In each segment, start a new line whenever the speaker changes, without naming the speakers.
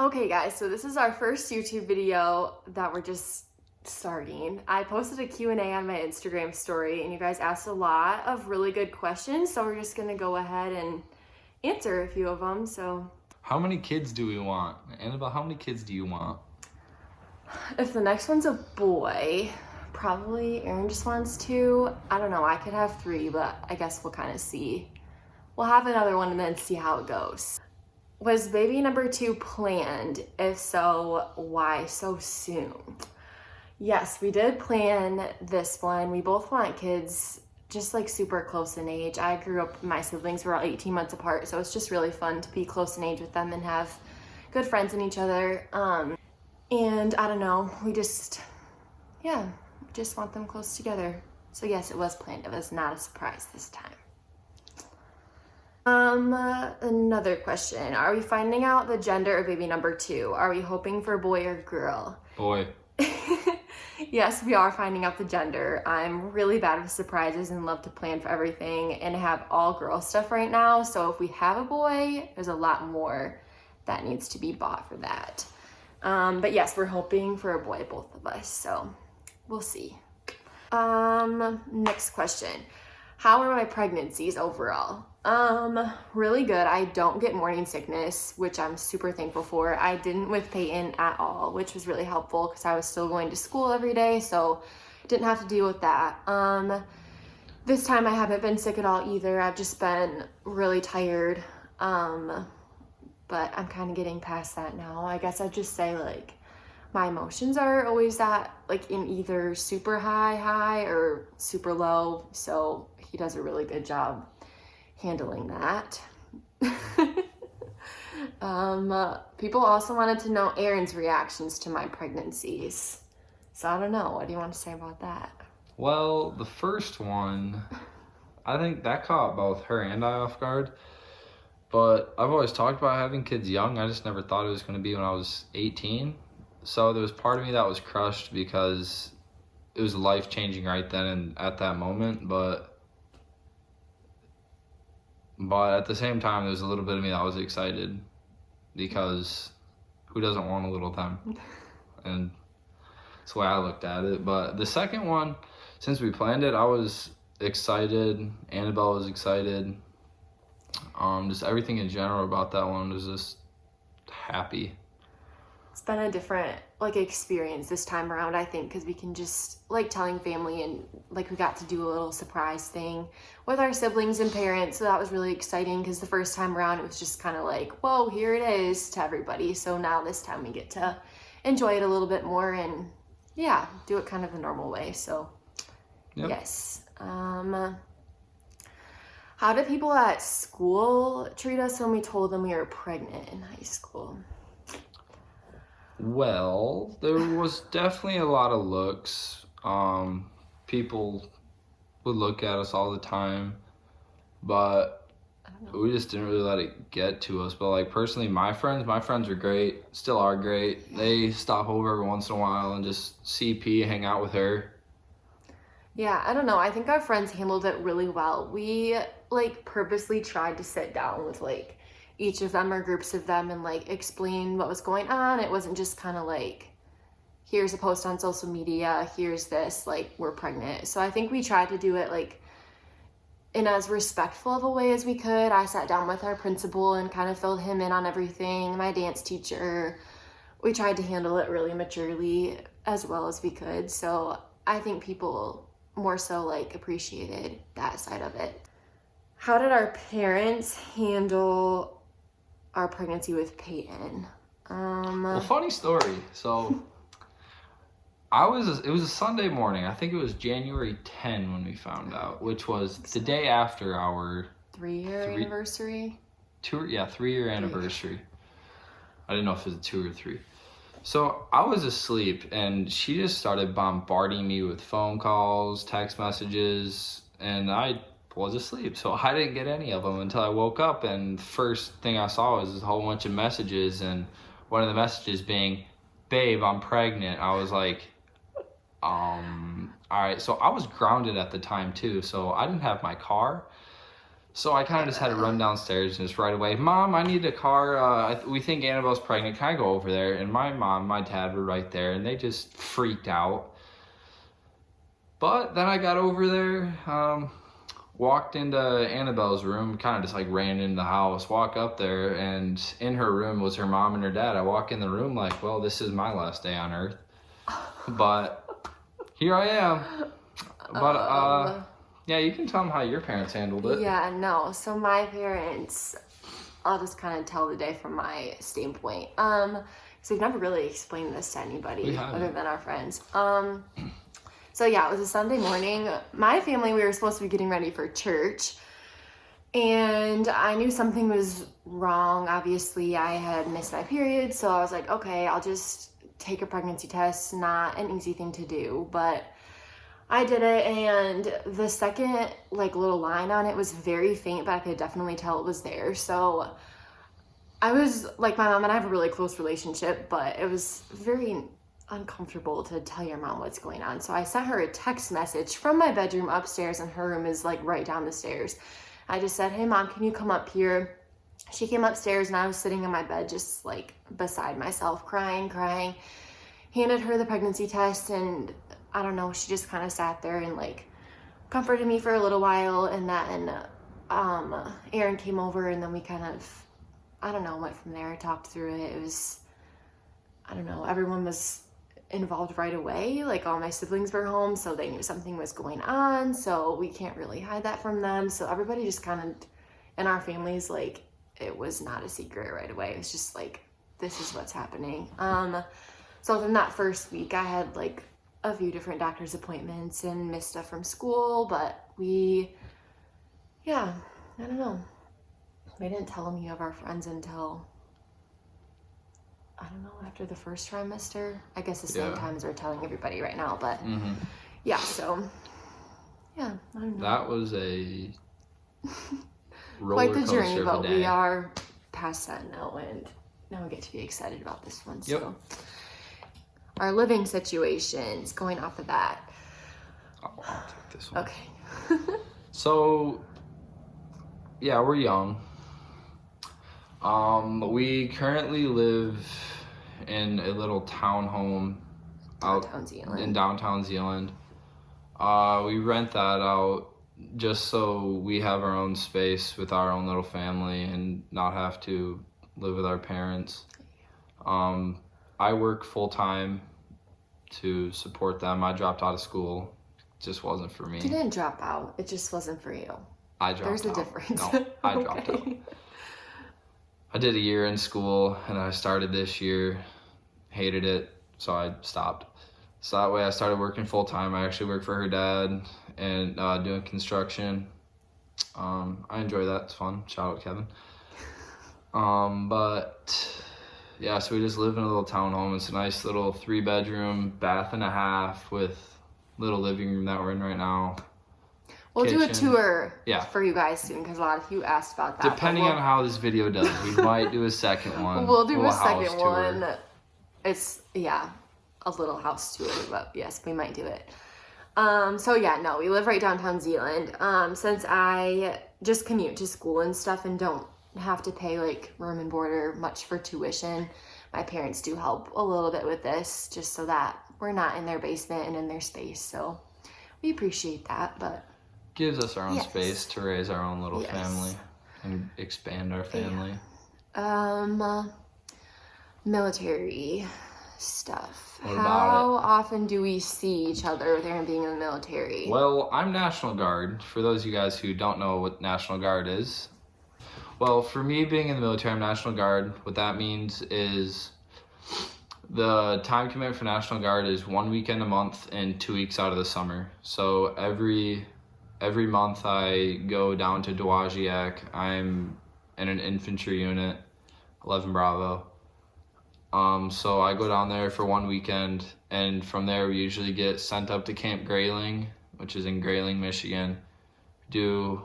Okay guys, so this is our first YouTube video that we're just starting. I posted a Q&A on my Instagram story and you guys asked a lot of really good questions, so we're just gonna go ahead and answer a few of them. So
How many kids do we want? Annabelle, how many kids do you want?
if the next one's a boy, probably Erin just wants 2. I don't know, I could have 3, but I guess we'll kind of see. We'll have another one and then see how it goes. Was baby number 2 planned? If so, why so soon? Yes, we did plan this one. We both want kids just like super close in age. I grew up, my siblings were all 18 months apart, so it's just really fun to be close in age with them and have good friends in each other. And I don't know, we just want them close together. So yes, it was planned. It was not a surprise this time. Another question. Are we finding out the gender of baby number 2? Are we hoping for boy or girl?
Boy.
Yes, we are finding out the gender. I'm really bad with surprises and love to plan for everything and have all girl stuff right now. So if we have a boy, there's a lot more that needs to be bought for that. But yes, we're hoping for a boy, both of us. So we'll see. Next question. How are my pregnancies overall? Really good. I don't get morning sickness, which I'm super thankful for. I didn't with Payton at all, which was really helpful because I was still going to school every day, so didn't have to deal with that. This time I haven't been sick at all either. I've just been really tired. But I'm kind of getting past that now. I guess I'd just say like my emotions are always at like in either super high or super low. So he does a really good job handling that. People also wanted to know Earrin's reactions to my pregnancies. So I don't know. What do you want to say about that?
Well, the first one, I think that caught both her and I off guard. But I've always talked about having kids young. I just never thought it was going to be when I was 18. So there was part of me that was crushed because it was life-changing right then and at that moment. But at the same time, there was a little bit of me that was excited because who doesn't want a little time? And that's the way I looked at it. But the second one, since we planned it, I was excited. Annabelle was excited. Just everything in general about that one was just happy.
It's been a different like experience this time around, I think, because we can just like telling family and like we got to do a little surprise thing with our siblings and parents, so that was really exciting because the first time around it was just kind of like, whoa, here it is to everybody. So now this time we get to enjoy it a little bit more and yeah, do it kind of the normal way. So yep. Yes. How did people at school treat us when we told them we were pregnant in high school?
Well, there was definitely a lot of looks. People would look at us all the time, but we just didn't really let it get to us. But like personally, my friends are great, still are great. They stop over every once in a while and just CP, hang out with her.
Yeah, I don't know. I think our friends handled it really well. We like purposely tried to sit down with like each of them or groups of them and like explain what was going on. It wasn't just kind of like, here's a post on social media, here's this, like we're pregnant. So I think we tried to do it like in as respectful of a way as we could. I sat down with our principal and kind of filled him in on everything, my dance teacher. We tried to handle it really maturely as well as we could. So I think people more so like appreciated that side of it. How did our parents handle our pregnancy with Payton?
Well, funny story. So it was a Sunday morning. I think it was January 10 when we found out, which was the day after our
3-year anniversary.
3-year anniversary. I didn't know if it was 2 or 3. So I was asleep and she just started bombarding me with phone calls, text messages, and I was asleep. So I didn't get any of them until I woke up, and first thing I saw was a whole bunch of messages, and one of the messages being, "Babe, I'm pregnant." I was like, all right. So I was grounded at the time too, so I didn't have my car. So I kind of just had to run downstairs and just right away, Mom, I need a car. We think Annabelle's pregnant. Can I go over there? And my mom, my dad were right there, and they just freaked out. But then I got over there, walked into Annabelle's room, kind of just like ran into the house, walk up there, and in her room was her mom and her dad. I walk in the room like, well, this is my last day on earth. But here I am. But, yeah, you can tell them how your parents handled it.
Yeah, no. So my parents, I'll just kind of tell the day from my standpoint. So we've never really explained this to anybody other than our friends. So yeah, it was a Sunday morning. My family, we were supposed to be getting ready for church, and I knew something was wrong. Obviously, I had missed my period, so I was like, okay, I'll just take a pregnancy test. Not an easy thing to do, but I did it, and the second like little line on it was very faint, but I could definitely tell it was there. So I was like, my mom and I have a really close relationship, but it was very uncomfortable to tell your mom what's going on. So I sent her a text message from my bedroom upstairs, and her room is like right down the stairs. I just said, hey Mom, can you come up here? She came upstairs, and I was sitting in my bed just like beside myself, crying. Handed her the pregnancy test, and I don't know, she just kind of sat there and like comforted me for a little while. And then Earrin came over, and then we kind of, I don't know, went from there, talked through it. It was, I don't know, everyone was involved right away. Like all my siblings were home, so they knew something was going on, so we can't really hide that from them. So everybody just kind of, in our families, like it was not a secret right away. It was just like, this is what's happening. So then that first week I had like a few different doctor's appointments and missed stuff from school, but I don't know. We didn't tell any of our friends until, I don't know, after the first trimester. I guess the same time as we're telling everybody right now, but yeah, so yeah, I don't know.
That was a roller
quite the
coaster
journey,
of a
but
day.
we are past that now, and now we get to be excited about this one. So our living situations, going off of that.
I'll take this one.
Okay.
So, yeah, we're young. We currently live in a little townhome in downtown Zealand. We rent that out just so we have our own space with our own little family and not have to live with our parents. I work full time to support them. I dropped out of school. It just wasn't for me.
You didn't drop out. It just wasn't for you.
I dropped out.
There's a difference.
No, I dropped out. I did a year in school, and I started this year. Hated it, so I stopped. So that way I started working full time. I actually work for her dad and doing construction. I enjoy that. It's fun. Shout out Kevin. But yeah, so we just live in a little townhome. It's a nice little 3-bedroom, bath and a half with little living room that we're in right now.
We'll do a tour
Yeah.
for you guys soon, because a lot of you asked about that.
Depending on how this video does, we might do a second one.
We'll do a second
house tour.
one. It's, a little house tour, but yes, we might do it. So yeah, no, we live right downtown Zealand. Since I just commute to school and stuff and don't have to pay like room and board or much for tuition, my parents do help a little bit with this, just so that we're not in their basement and in their space. So we appreciate that, but
gives us our own space to raise our own little family and expand our family.
Military stuff.
What about
How often do we see each other with Erin being in the military?
Well, I'm National Guard. For those of you guys who don't know what National Guard is, well, for me being in the military, I'm National Guard. What that means is the time commitment for National Guard is 1 weekend a month and 2 weeks out of the summer. So every month I go down to Dowagiac. I'm in an infantry unit, 11 Bravo. So I go down there for 1 weekend, and from there we usually get sent up to Camp Grayling, which is in Grayling, Michigan. Do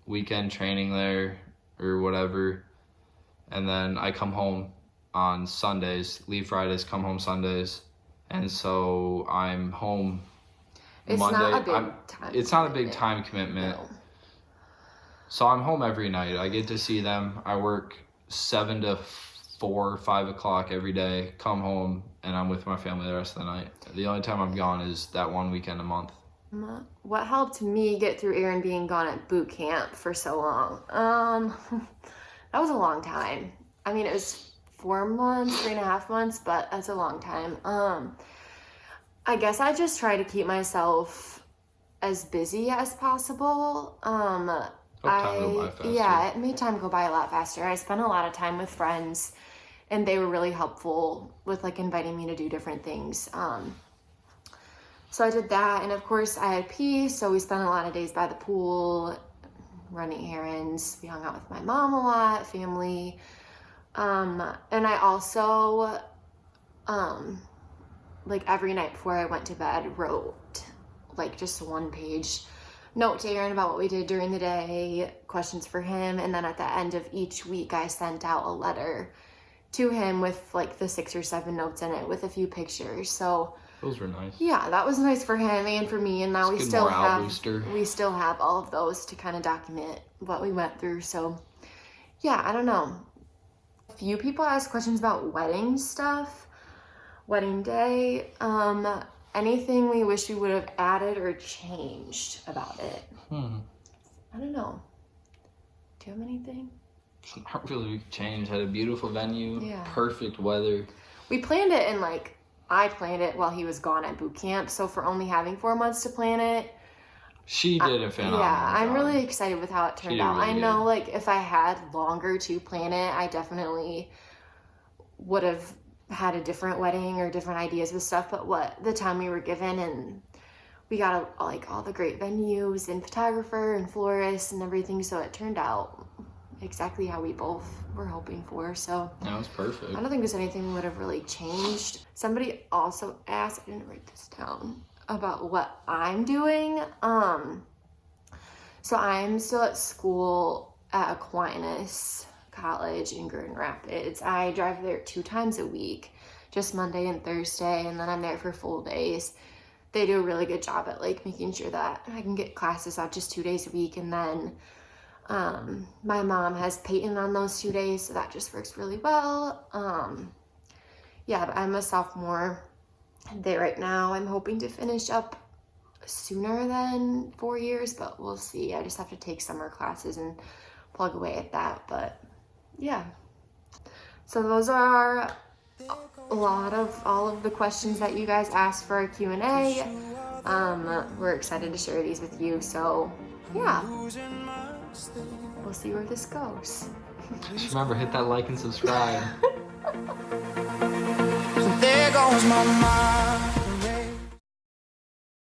weekend training there or whatever, and then I come home on Sundays, leave Fridays, come home Sundays, and so I'm home
It's
Monday.
not a big time
It's not a big
commitment.
time commitment.
No.
So I'm home every night. I get to see them. I work 7 to 4, 5 o'clock every day. Come home and I'm with my family the rest of the night. The only time I'm gone is that one weekend a month.
What helped me get through Erin being gone at boot camp for so long? That was a long time. I mean, it was 4 months, 3.5 months, but that's a long time. I guess I just try to keep myself as busy as possible.
Time go by faster.
Yeah, it made time go by a lot faster. I spent a lot of time with friends, and they were really helpful with like inviting me to do different things. So I did that, and of course I had P, so we spent a lot of days by the pool, running errands. We hung out with my mom a lot, family. And I also, like every night before I went to bed, wrote like just a 1-page note to Erin about what we did during the day, questions for him, and then at the end of each week I sent out a letter to him with like the 6 or 7 notes in it with a few pictures. So
those were nice.
yeah, that was nice for him and for me, and now we still have all of those to kind of document what we went through. So yeah, I don't know. A few people ask questions about wedding stuff, wedding day. Anything we wish we would have added or changed about it? I don't know. Do you have anything?
Not really changed. Had a beautiful venue.
Yeah.
Perfect weather.
We planned it in like, I planned it while he was gone at boot camp. So for only having 4 months to plan it,
she did a phenomenal job.
I'm really excited with how it turned out.
Really
I know like if I had longer to plan it, I definitely would have had a different wedding or different ideas with stuff, but the time we were given, and we got like all the great venues and photographer and florist and everything, so it turned out exactly how we both were hoping for. So
that was perfect. I
don't think there's anything we would have really changed. Somebody also asked, I didn't write this down, about what I'm doing. So I'm still at school at Aquinas College in Grand Rapids. I drive there 2 times a week, just Monday and Thursday, and then I'm there for full days. They do a really good job at like making sure that I can get classes out just 2 days a week, and then my mom has Payton on those 2 days, so that just works really well. Yeah, but I'm a sophomore there right now. I'm hoping to finish up sooner than 4 years, but we'll see. I just have to take summer classes and plug away at that, but yeah. So those are a lot of all of the questions that you guys asked for our Q&A. We're excited to share these with you, so yeah, we'll see where this goes.
Just remember, hit that like and subscribe.
So there goes my mind.